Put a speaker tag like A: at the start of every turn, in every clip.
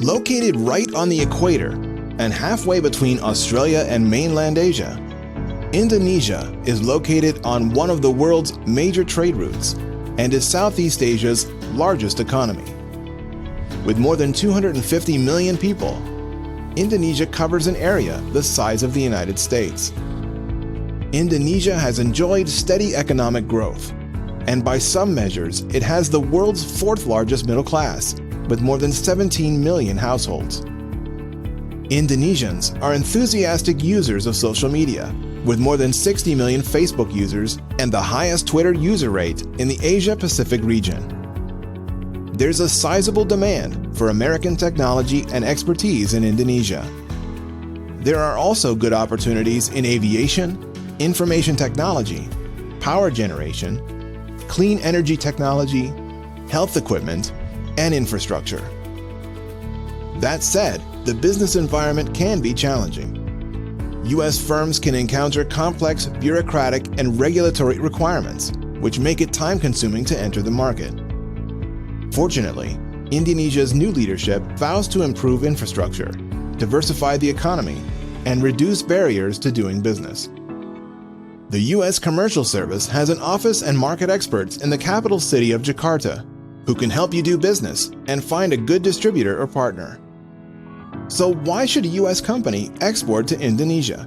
A: Located right on the equator and halfway between Australia and mainland Asia, Indonesia is located on one of the world's major trade routes and is Southeast Asia's largest economy. With more than 250 million people, Indonesia covers an area the size of the United States. Indonesia has enjoyed steady economic growth, and by some measures, it has the world's fourth largest middle class, with more than 17 million households. Indonesians are enthusiastic users of social media, with more than 60 million Facebook users and the highest Twitter user rate in the Asia-Pacific region. There's a sizable demand for American technology and expertise in Indonesia. There are also good opportunities in aviation, information technology, power generation, clean energy technology, health equipment, and infrastructure. That said, the business environment can be challenging. U.S. firms can encounter complex bureaucratic and regulatory requirements, which make it time-consuming to enter the market. Fortunately, Indonesia's new leadership vows to improve infrastructure, diversify the economy, and reduce barriers to doing business. The U.S. Commercial Service has an office and market experts in the capital city of Jakarta, who can help you do business and find a good distributor or partner. So why should a U.S. company export to Indonesia?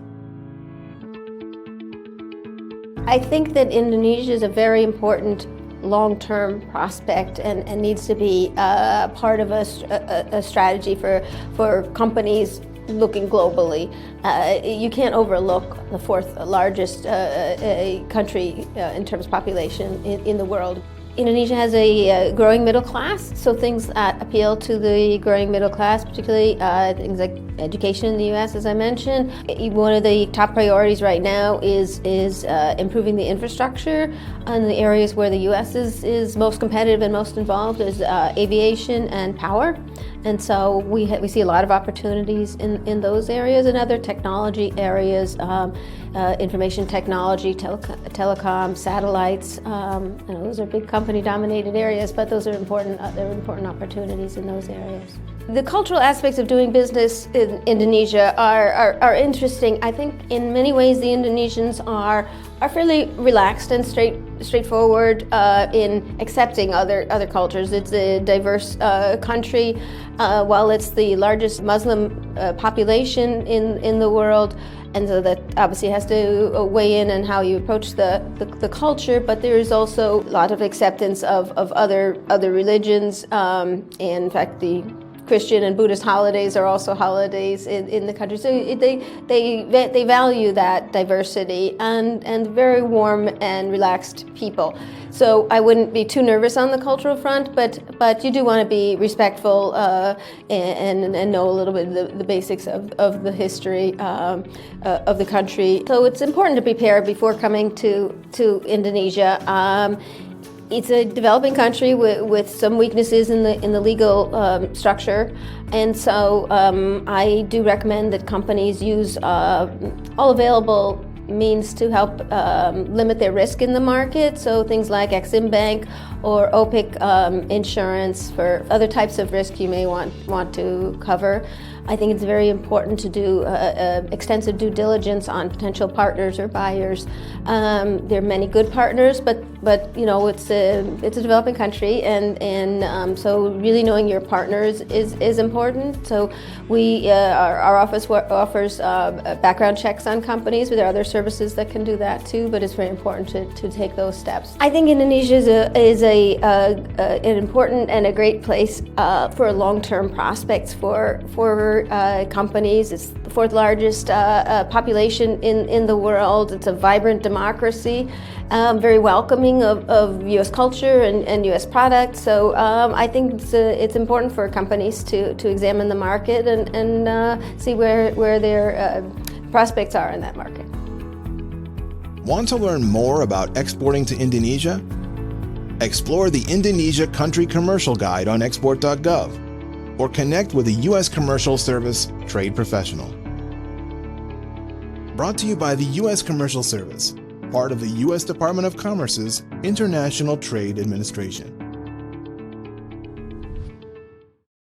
B: I think that Indonesia is a very important long-term prospect and needs to be part of a strategy for companies looking globally. You can't overlook the fourth largest country in terms of population in the world. Indonesia has a growing middle class, so things that appeal to the growing middle class, particularly things like education in the U.S., as I mentioned. One of the top priorities right now is improving the infrastructure in the areas where the U.S. is most competitive and most involved, is aviation and power. And so we see a lot of opportunities in those areas and other technology areas, information technology, telecom, satellites. Those are big company-dominated areas, but those are important. There are important opportunities in those areas. The cultural aspects of doing business in Indonesia are interesting. I think in many ways the Indonesians are fairly relaxed and straightforward in accepting other cultures. It's a diverse country. While it's the largest Muslim population in the world, and so that obviously has to weigh in on how you approach the culture, but there is also a lot of acceptance of other religions. In fact, the Christian and Buddhist holidays are also holidays in the country. So they value that diversity and very warm and relaxed people. So I wouldn't be too nervous on the cultural front, but you do want to be respectful and know a little bit of the basics of the history of the country. So it's important to prepare before coming to Indonesia. It's a developing country with some weaknesses in the legal structure, and so I do recommend that companies use all available means to help limit their risk in the market. So things like Exim Bank or OPIC insurance for other types of risk you may want to cover. I think it's very important to do extensive due diligence on potential partners or buyers. There are many good partners, but it's a developing country, and so really knowing your partners is important. So our office offers background checks on companies, but there are other services that can do that too. But it's very important to take those steps. I think Indonesia is an important and a great place for long-term prospects for companies. It's the fourth largest population in the world. It's a vibrant democracy, very welcoming of U.S. culture and U.S. products. So I think it's important for companies to examine the market and see where their prospects are in that market.
A: Want to learn more about exporting to Indonesia? Explore the Indonesia Country Commercial Guide on export.gov. or connect with a U.S. Commercial Service trade professional. Brought to you by the U.S. Commercial Service, part of the U.S. Department of Commerce's International Trade Administration.